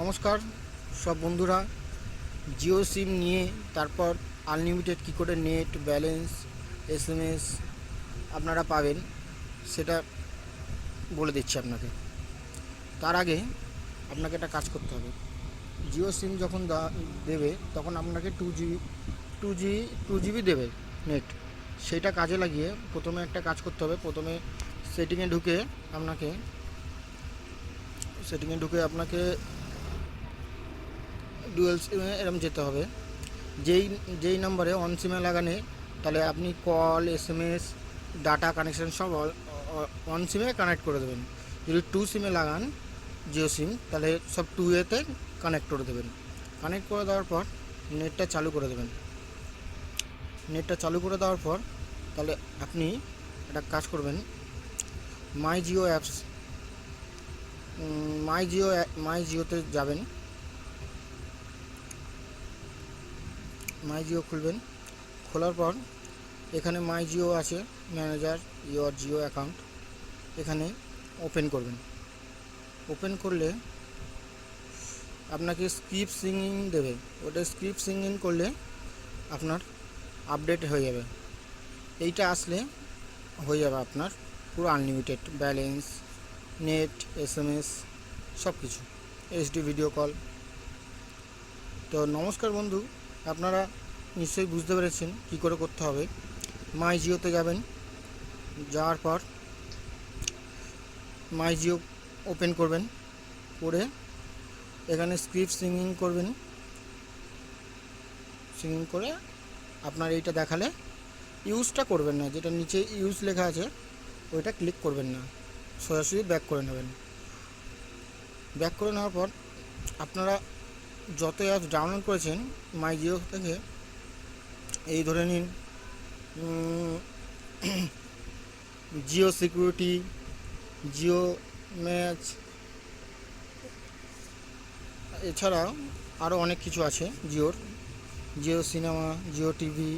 নমস্কার সব বন্ধুরা। জিও সিম নিয়ে তারপর আনলিমিটেড কী করে নেট ব্যালেন্স এসএমএস আপনারা পাবেন সেটা বলে দিচ্ছি আপনাকে। তার আগে আপনাকে একটা কাজ করতে হবে। জিও সিম যখন দেবে তখন আপনাকে টু জিবি দেবে নেট। সেটা কাজে লাগিয়ে প্রথমে একটা কাজ করতে হবে। প্রথমে সেটিংয়ে ঢুকে আপনাকে ডুয়েল সিমে এরম যেতে হবে। যেই নাম্বারে অন সিমে লাগানে তাহলে আপনি কল এসএমএস ডাটা কানেকশান সব অন সিমে কানেক্ট করে দেবেন। যদি টু সিমে লাগান জিও সিম তাহলে সব টু এতে কানেক্ট করে দেবেন। কানেক্ট করে দেওয়ার পর নেটটা চালু করে দেবেন। নেটটা চালু করে দেওয়ার পর তাহলে আপনি একটা কাজ করবেন, মাই জিও অ্যাপস মাই জিওতে যাবেন। মাই জিও খুলবেন। খোলার পর এখানে মাই জিও আছে, ম্যানেজার ইওর জিও অ্যাকাউন্ট, এখানে ওপেন করবেন। ওপেন করলে আপনাকে স্কিপ সিঙ্গিং দেবে। ওটা স্কিপ সিঙ্গিং করলে আপনার আপডেট হয়ে যাবে। এইটা আসলে হয়ে যাবে আপনার পুরো আনলিমিটেড ব্যালেন্স নেট এসএমএস সব কিছু, এইচডি ভিডিও কল। তো নমস্কার বন্ধু, আপনারা নিশ্চয়ই বুঝতে পেরেছেন কী করে করতে হবে। মাই জিওতে যাবেন, যাওয়ার পর মাই জিও ওপেন করবেন, করে এখানে স্ক্রিপ্ট সিঙ্গিং করবেন। সিঙ্গিং করে আপনার এইটা দেখালে ইউজটা করবেন না, যেটা নিচে ইউজ লেখা আছে ওইটা ক্লিক করবেন না, সোজাসুজি ব্যাক করে নেবেন। ব্যাক করে নেওয়ার পর আপনারা যত অ্যাপস ডাউনলোড করেছেন মাই জিও থেকে, এই ধরে নিন জিও সিকিউরিটি, জিও ম্যাচ, এছাড়াও আরও অনেক কিছু আছে জিওর। Jio cinema, Jio TV,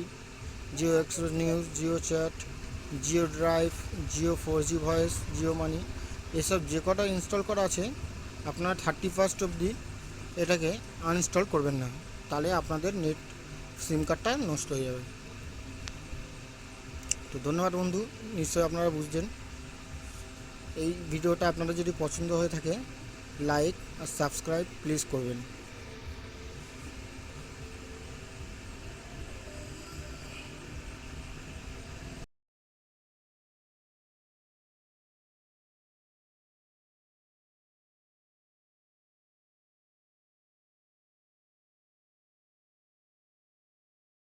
Jio express news, Jio chat, Jio drive, Jio 4G voice, Jio money, এসব যে কটা ইনস্টল করা আছে আপনার 31 অবধি এটাকে আনইনস্টল করবেন না, তাহলে আপনাদের নেট সিম কার্ডটা নষ্ট হয়ে যাবে। তো ধন্যবাদ বন্ধু, নিশ্চয়ই আপনারা বুঝছেন। এই ভিডিওটা আপনাদের যদি পছন্দ হয়ে থাকে লাইক আর সাবস্ক্রাইব প্লিজ করবেন।